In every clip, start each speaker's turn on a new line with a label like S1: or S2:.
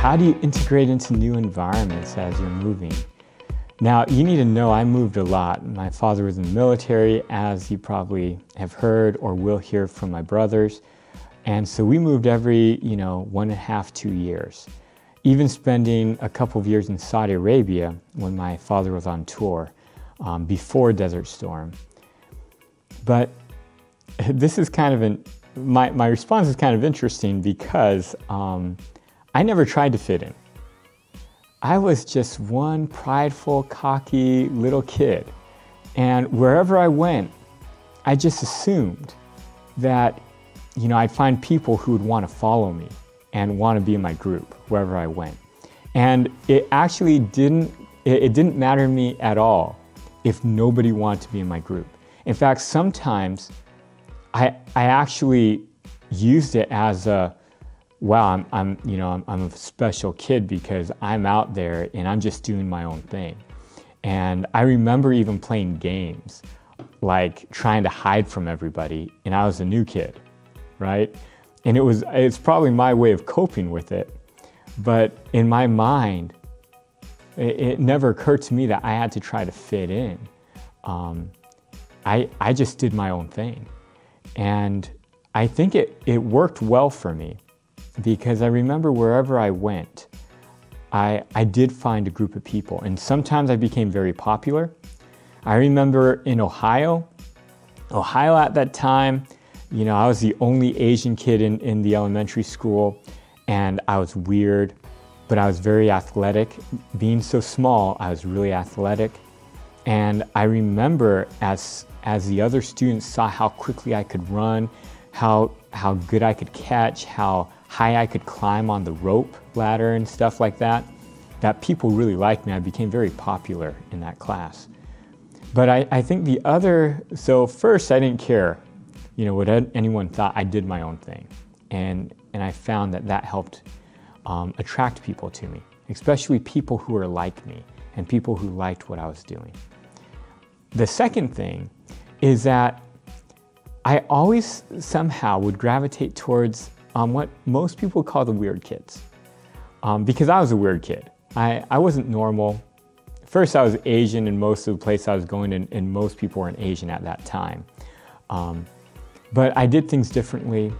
S1: How do you integrate into new environments as you're moving? Now, you need to know I moved a lot. My father was in the military, as you probably have heard or will hear from my brothers. And so we moved every, 1.5, 2 years. Even spending a couple of years in Saudi Arabia when my father was on tour before Desert Storm. But this is kind of my response is kind of interesting because I never tried to fit in. I was just one prideful, cocky little kid. And wherever I went, I just assumed that, I'd find people who would want to follow me and want to be in my group wherever I went. And it actually didn't matter to me at all if nobody wanted to be in my group. In fact, sometimes I actually used it as a, wow, I'm a special kid because I'm out there and I'm just doing my own thing. And I remember even playing games, like trying to hide from everybody, and I was a new kid, right? And it's probably my way of coping with it, but in my mind, it never occurred to me that I had to try to fit in. I just did my own thing. And I think it worked well for me because I remember wherever I went, I did find a group of people, and sometimes I became very popular. I remember in Ohio at that time, I was the only Asian kid in the elementary school, and I was weird, but I was very athletic. Being so small, I was really athletic. And I remember as the other students saw how quickly I could run, how good I could catch, how high I could climb on the rope ladder and stuff like that people really liked me. I became very popular in that class. But I think so first I didn't care, what anyone thought. I did my own thing. And I found that helped attract people to me, especially people who are like me and people who liked what I was doing. The second thing is that I always somehow would gravitate towards what most people call the weird kids, because I was a weird kid. I wasn't normal. First, I was Asian in most of the places I was going, and most people weren't Asian at that time. But I did things differently,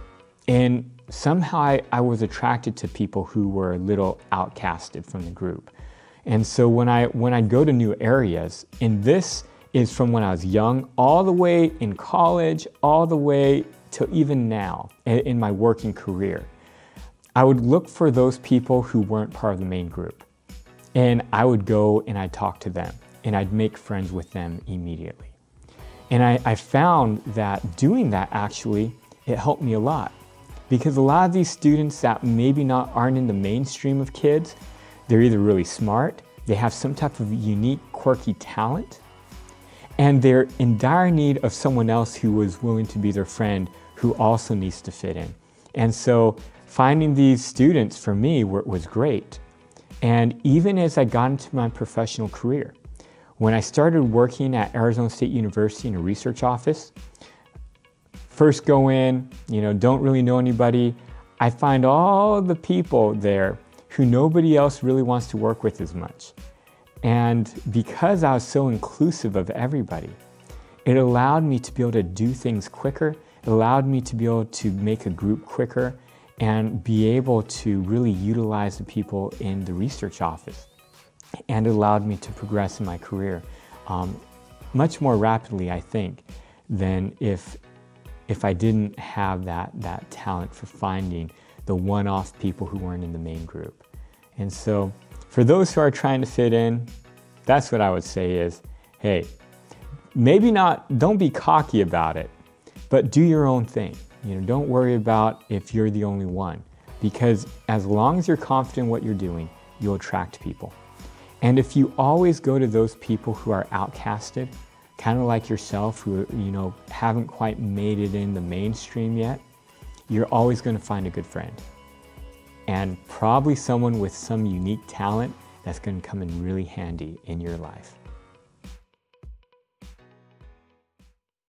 S1: and somehow I was attracted to people who were a little outcasted from the group. And so when I go to new areas, and this is from when I was young, all the way in college, all the way till even now in my working career, I would look for those people who weren't part of the main group. And I would go and I'd talk to them, and I'd make friends with them immediately. And I found that doing that actually, it helped me a lot. Because a lot of these students that maybe aren't in the mainstream of kids, they're either really smart, they have some type of unique, quirky talent, and they're in dire need of someone else who was willing to be their friend who also needs to fit in. And so finding these students for me was great. And even as I got into my professional career, when I started working at Arizona State University in a research office, first go in, don't really know anybody. I find all the people there who nobody else really wants to work with as much. And because I was so inclusive of everybody, it allowed me to be able to do things quicker. It allowed me to be able to make a group quicker and be able to really utilize the people in the research office. And it allowed me to progress in my career much more rapidly, I think, than if I didn't have that talent for finding the one-off people who weren't in the main group. And so for those who are trying to fit in, that's what I would say is, hey, don't be cocky about it, but do your own thing. Don't worry about if you're the only one, because as long as you're confident in what you're doing, you'll attract people. And if you always go to those people who are outcasted, kind of like yourself, who haven't quite made it in the mainstream yet, you're always going to find a good friend. And probably someone with some unique talent that's going to come in really handy in your life.